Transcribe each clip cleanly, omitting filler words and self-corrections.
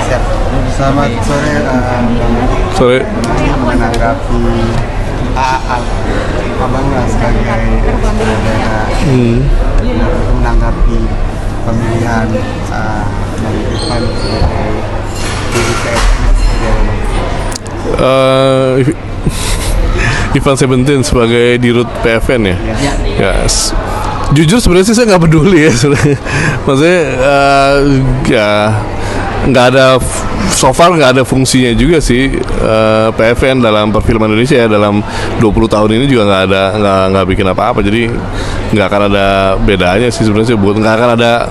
Siap. Selamat sore, Sore. menanggapi Abang lah sebagai saudara menanggapi pemilihan Bang Irfan sebagai DPR. Ivan Seventeen sebagai dirut PFN ya. Yes. Jujur sebenarnya sih saya nggak peduli ya sebenarnya. Maksudnya ya nggak ada, so far nggak ada fungsinya juga sih PFN dalam perfilman Indonesia ya. Dalam 20 tahun ini juga nggak bikin apa-apa, jadi nggak akan ada bedanya sih sebenarnya, nggak akan ada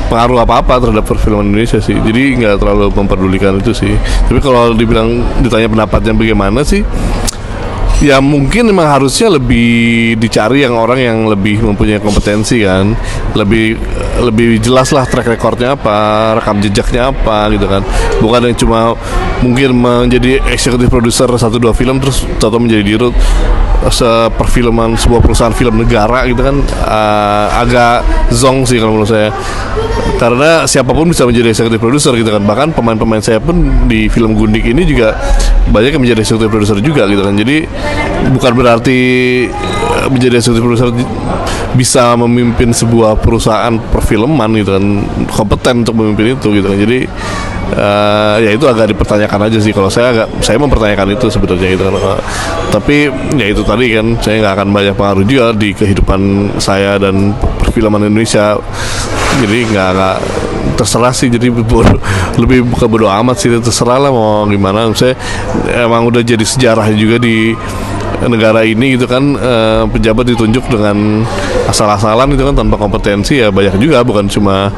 pengaruh apa-apa terhadap perfilman Indonesia sih. Jadi nggak terlalu memperdulikan itu sih. Tapi kalau ditanya pendapatnya bagaimana sih, ya mungkin memang harusnya lebih dicari yang orang yang lebih mempunyai kompetensi kan, lebih jelas lah track recordnya apa, rekam jejaknya apa gitu kan, bukan yang cuma mungkin menjadi executive producer 1-2 film terus atau menjadi dirut seperfilman sebuah perusahaan film negara gitu kan. Agak zong sih kalau menurut saya, karena siapapun bisa menjadi executive producer gitu kan. Bahkan pemain-pemain saya pun di film Gundik ini juga banyak yang menjadi executive producer juga gitu kan. Jadi bukan berarti menjadi executive producer bisa memimpin sebuah perusahaan perfilman gitu kan, kompeten untuk memimpin itu gitu kan. Jadi ya itu agak dipertanyakan aja sih. Kalau saya mempertanyakan itu sebenarnya gitu kan. Tapi ya itu tadi kan, saya nggak akan banyak pengaruh juga di kehidupan saya dan perfilman Indonesia. Jadi nggak terserah sih. Jadi lebih bukan bodo amat sih, terserah lah mau gimana. Saya emang udah jadi sejarah juga di negara ini gitu kan. Pejabat ditunjuk dengan asal-asalan gitu kan, tanpa kompetensi ya banyak juga, bukan cuma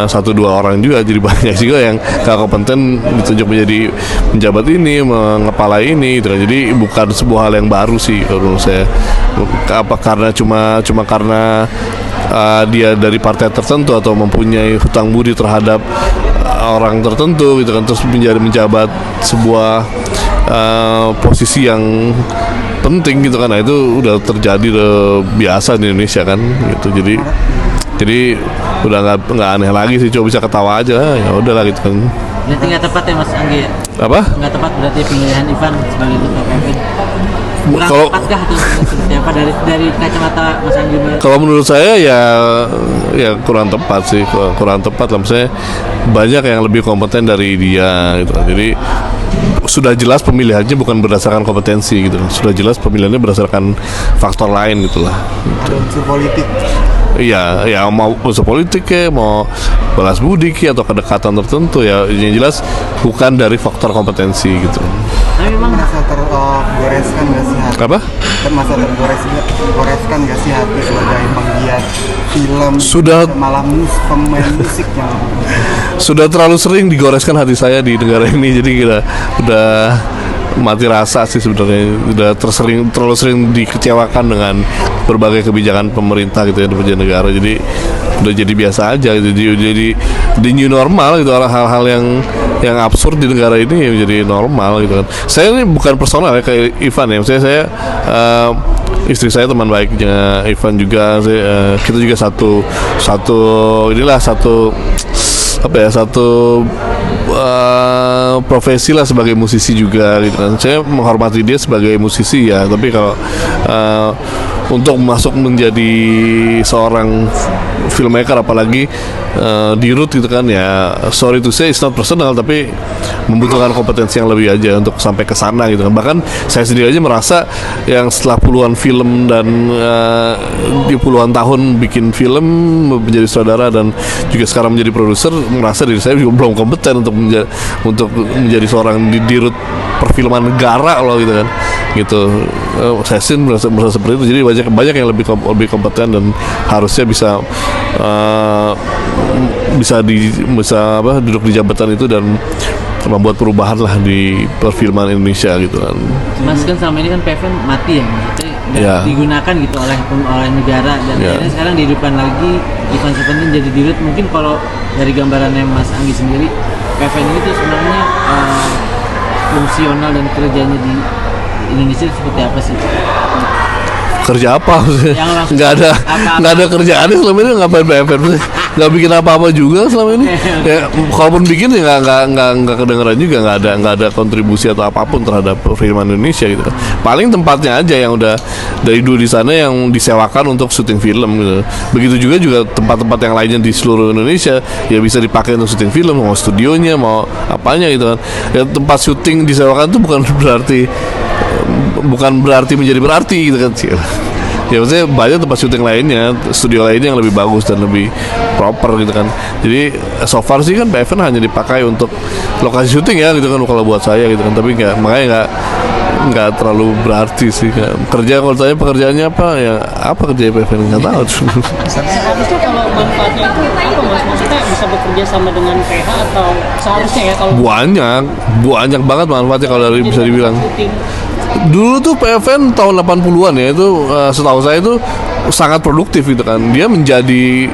1-2 orang juga. Jadi banyak juga yang gak kompeten ditunjuk menjadi penjabat ini, mengepalai ini gitu kan. Jadi bukan sebuah hal yang baru sih kalau menurut saya. Apa cuma karena dia dari partai tertentu atau mempunyai hutang budi terhadap orang tertentu gitu kan, terus menjabat sebuah posisi yang penting gitu kan. Nah itu udah terjadi, biasa di Indonesia kan gitu. Jadi udah nggak aneh lagi sih, coba bisa ketawa aja, ya udahlah gitu kan. Berarti nggak tepat ya Mas Anggi? Apa? Nggak tepat berarti pilihan Ivan sebagai ketua PFN. Kurang tepatkah itu seperti apa dari kacamata Mas Anggi? Kalau menurut saya ya kurang tepat sih, kurang tepat lah. Maksudnya banyak yang lebih kompeten dari dia gitu kan. Jadi sudah jelas pemilihannya bukan berdasarkan kompetensi gitu, sudah jelas pemilihannya berdasarkan faktor lain gitulah. Ada unsur politik. Iya, ya mau unsur politik ya, mau balas budi atau kedekatan tertentu ya, yang jelas bukan dari faktor kompetensi gitu. Tapi memang Masa tergoreskan gak sih hati? Apa? Masa tergoreskan gak sih hati sebagai penggiat film? Sudah. Malah pemain musik yang Sudah terlalu sering digoreskan hati saya di negara ini, jadi kita udah mati rasa sih sebenarnya. Udah terlalu sering dikecewakan dengan berbagai kebijakan pemerintah gitu ya di negara. Jadi udah jadi biasa aja gitu. Jadi di new normal gitu, hal-hal yang absurd di negara ini ya jadi normal gitu kan. Saya ini bukan personal ya kayak Ivan ya. Saya istri saya teman baiknya Ivan juga. Kita juga satu profesi lah sebagai musisi juga gitu kan. Saya menghormati dia sebagai musisi ya, tapi kalau untuk masuk menjadi seorang filmmaker apalagi dirut gitu kan, ya sorry to say it's not personal, tapi membutuhkan kompetensi yang lebih aja untuk sampai ke sana gitu kan. Bahkan saya sendiri aja merasa yang setelah puluhan film dan di puluhan tahun bikin film, menjadi saudara dan juga sekarang menjadi produser, merasa diri saya juga belum kompeten untuk menjadi seorang dirut perfilman negara loh gitu kan. Gitu. Saya sih merasa seperti itu. Jadi banyak yang lebih kompeten dan harusnya bisa duduk di jabatan itu dan membuat perubahan lah di perfilman Indonesia gitu kan. Mas kan selama ini kan PFN mati ya, maksudnya digunakan gitu oleh negara dan akhirnya sekarang dihidupkan lagi. Ivan Seventeen jadi dirut. Mungkin kalau dari gambarannya Mas Anggi sendiri, PFN itu sebenarnya fungsional dan kerjanya di Indonesia seperti apa sih? Kerja apa? Nggak ada kerjaannya selama ini, ngapain PFN sih? nggak bikin apa-apa juga selama ini. Ya, kalaupun bikin ya nggak kedengeran juga, nggak ada kontribusi atau apapun terhadap perfilman Indonesia gitu kan. Paling tempatnya aja yang udah dari dulu di sana yang disewakan untuk syuting film gitu. Begitu juga tempat-tempat yang lainnya di seluruh Indonesia ya bisa dipakai untuk syuting film, mau studionya mau apanya gitu kan. Ya tempat syuting disewakan tuh bukan berarti menjadi berarti gitu kan sih. Ya maksudnya banyak tempat syuting lainnya, studio lainnya yang lebih bagus dan lebih proper gitu kan. Jadi so far sih kan PFN hanya dipakai untuk lokasi syuting ya gitu kan kalau buat saya gitu kan. Tapi makanya nggak terlalu berarti sih. Kerja kalau saya pekerjaannya apa ya, apa kerja PFN nggak tahu. Seharusnya kalau manfaatnya itu apa Mas? Maksudnya bisa bekerja sama dengan PH atau seharusnya ya kalau banyak banget manfaatnya kalau dari bisa dibilang. Dulu tuh PFN tahun 80-an ya itu setahu saya itu sangat produktif gitu kan. Dia menjadi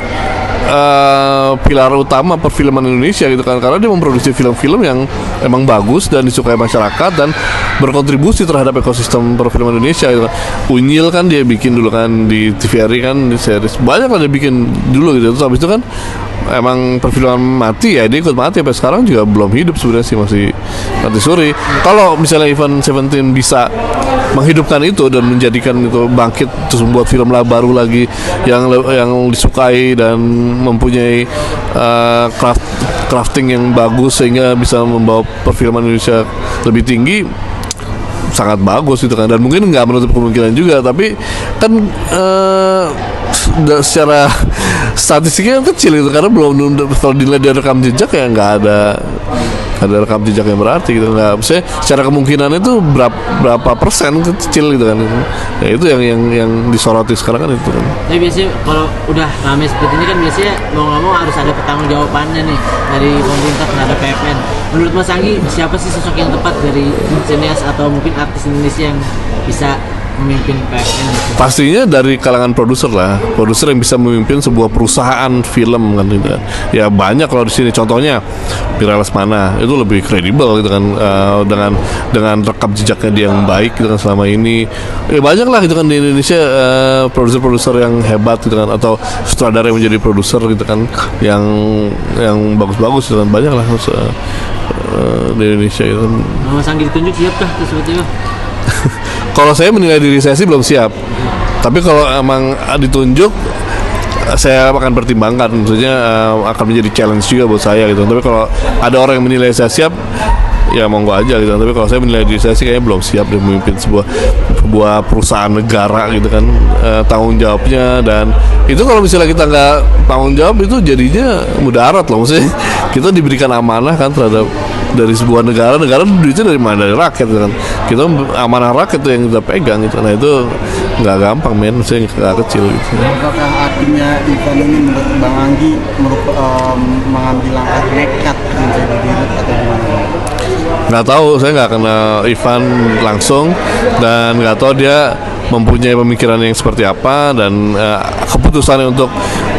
pilar utama perfilman Indonesia gitu kan, karena dia memproduksi film-film yang emang bagus dan disukai masyarakat dan berkontribusi terhadap ekosistem perfilman Indonesia gitu kan. Unyil kan dia bikin dulu kan di TVRI kan, di series banyak kan dia bikin dulu gitu. Terus habis itu kan emang perfilman mati ya, dia ikut mati sampai sekarang juga belum hidup sebenarnya sih, masih mati suri. Kalau misalnya Ivan Seventeen bisa menghidupkan itu dan menjadikan itu bangkit terus membuat film baru lagi yang disukai dan mempunyai crafting yang bagus sehingga bisa membawa perfilman Indonesia lebih tinggi, sangat bagus gitu kan. Dan mungkin nggak menutup kemungkinan juga, tapi kan secara statistiknya kecil gitu, karena belum, kalau dilihat dari rekam jejak ya nggak ada rekam jejak yang berarti gitu. Nggak, maksudnya secara kemungkinan itu berapa persen kecil gitu kan. Ya itu yang disoroti sekarang kan itu kan. Tapi biasanya kalau udah rame seperti ini kan biasanya mau nggak mau harus ada pertanggungjawabannya nih dari pemerintah terhadap PFN. Menurut Mas Anggi, siapa sih sosok yang tepat dari sinias atau mungkin artis Indonesia yang bisa memimpin PFN gitu? Pastinya dari kalangan produser lah, produser yang bisa memimpin sebuah perusahaan film kan gitu kan. Ya banyak kalau di sini, contohnya Pira Lesmana itu lebih kredibel gitu kan, dengan rekam jejaknya dia yang baik gitu kan selama ini. Ya banyak lah gitu kan di Indonesia produser-produser yang hebat gitu kan, atau sutradara yang menjadi produser gitu kan yang bagus-bagus gitu kan, banyak lah di Indonesia itu. Mas Anggi ditunjuk siap kah seperti itu? Kalau saya menilai diri saya sih belum siap. Tapi kalau emang ditunjuk, saya akan pertimbangkan. Maksudnya akan menjadi challenge juga buat saya gitu. Tapi kalau ada orang yang menilai saya siap, ya monggo aja gitu. Tapi kalau saya menilai diri saya sih kayaknya belum siap dia memimpin sebuah perusahaan negara gitu kan. Tanggung jawabnya, dan itu kalau misalnya kita nggak tanggung jawab itu jadinya mudarat loh. Maksudnya kita diberikan amanah kan terhadap dari sebuah negara duitnya dari mana? Dari rakyat gitu kan. Kita amanah rakyat itu yang kita pegang gitu. Nah itu nggak gampang men, maksudnya nggak kecil gitu. Apakah artinya Ivan ini menurut Bang Anggi mengambil langkah nekat menjadi dirut atau gimana? Nggak tahu, saya nggak kenal Ivan langsung dan nggak tahu dia mempunyai pemikiran yang seperti apa, dan keputusannya untuk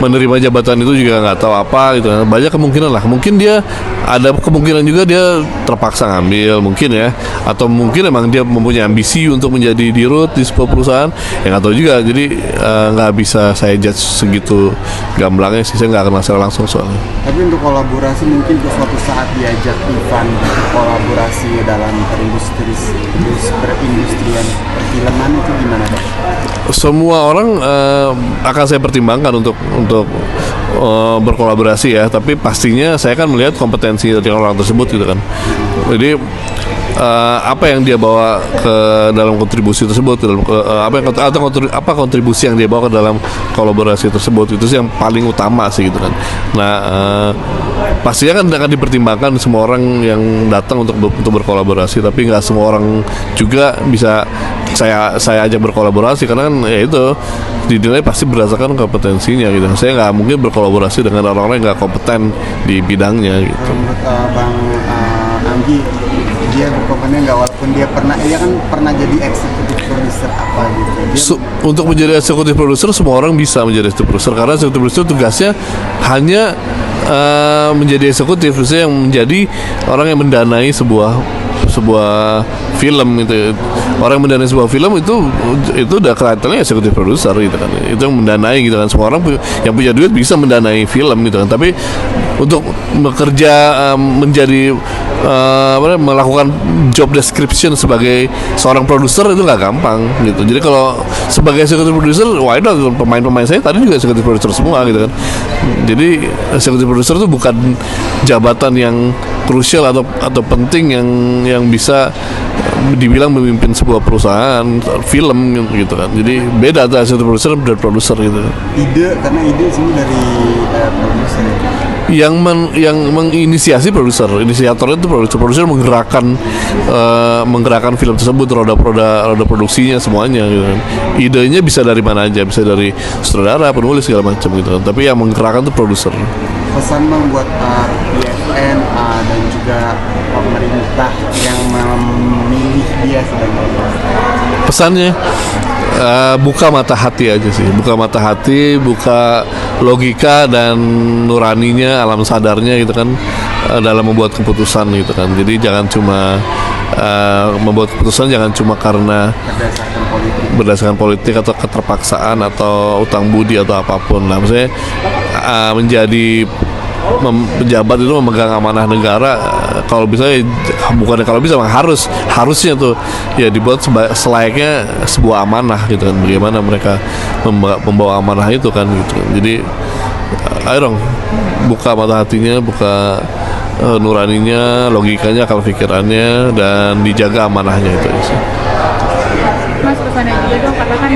menerima jabatan itu juga nggak tahu apa gitu. Banyak kemungkinan lah, mungkin dia ada kemungkinan juga dia terpaksa ngambil mungkin ya, atau mungkin emang dia mempunyai ambisi untuk menjadi dirut di sebuah perusahaan, yang nggak tahu juga. Jadi nggak bisa saya judge segitu gamblangnya sih, saya nggak kenal secara langsung soalnya. Tapi untuk kolaborasi mungkin suatu saat diajak Ivan berkolaborasi dalam perindustrian perfilman itu gimana Pak? Semua orang akan saya pertimbangkan untuk berkolaborasi ya, tapi pastinya saya kan melihat kompetensi dari orang tersebut gitu kan. Jadi apa yang dia bawa ke dalam kontribusi tersebut, apa kontribusi yang dia bawa ke dalam kolaborasi tersebut, itu sih yang paling utama sih gitu kan. Nah pastinya kan akan dipertimbangkan semua orang yang datang untuk berkolaborasi, tapi nggak semua orang juga bisa saya ajak berkolaborasi, karena kan ya itu dinilai pasti berdasarkan kompetensinya gitu. Saya nggak mungkin berkolaborasi dengan orang-orang yang nggak kompeten di bidangnya gitu. Menurut Bang Anggi, dia berkompeten nggak, walaupun dia pernah jadi eksekutif produser apa gitu? Untuk menjadi eksekutif produser semua orang bisa menjadi eksekutif produser, karena eksekutif produser tugasnya hanya menjadi eksekutif, maksudnya yang menjadi orang yang mendanai sebuah sebuah film gitu. Orang yang mendanai sebuah film itu udah kelihatannya eksekutif produser gitu kan. Itu yang mendanai gitu kan. Semua orang yang punya duit bisa mendanai film gitu kan. Tapi untuk bekerja menjadi melakukan job description sebagai seorang produser itu nggak gampang gitu. Jadi kalau sebagai eksekutif produser, wah itu pemain-pemain saya tadi juga eksekutif produser semua gitu kan. Jadi eksekutif produser itu bukan jabatan yang krusial atau penting yang bisa dibilang memimpin sebuah perusahaan film gitu kan. Jadi beda antara eksekutif produser dan produser gitu. Karena ide semua dari produser. Yang menginisiasi produser, inisiatornya itu produser menggerakkan film tersebut, roda produksinya semuanya gitu kan. Idenya bisa dari mana aja, bisa dari sutradara, penulis segala macam gitu kan. Tapi yang menggerakkan itu produser. Pesan membuat PFN dan juga pemerintah yang memilih dia sebagai pesannya buka mata hati aja sih, buka mata hati, buka logika dan nuraninya, alam sadarnya gitu kan, dalam membuat keputusan gitu kan. Jadi jangan cuma membuat keputusan jangan cuma karena berdasarkan politik atau keterpaksaan atau utang budi atau apapun. Nah, maksudnya menjadi pejabat itu memegang amanah negara, kalau bisa bukannya kalau bisa harusnya tuh ya dibuat selayaknya sebuah amanah gitu kan. Bagaimana mereka membawa amanah itu kan gitu. Jadi ayo dong buka mata hatinya, buka nuraninya, logikanya, akal pikirannya, dan dijaga amanahnya itu. Mas, pesannya juga dong, katakan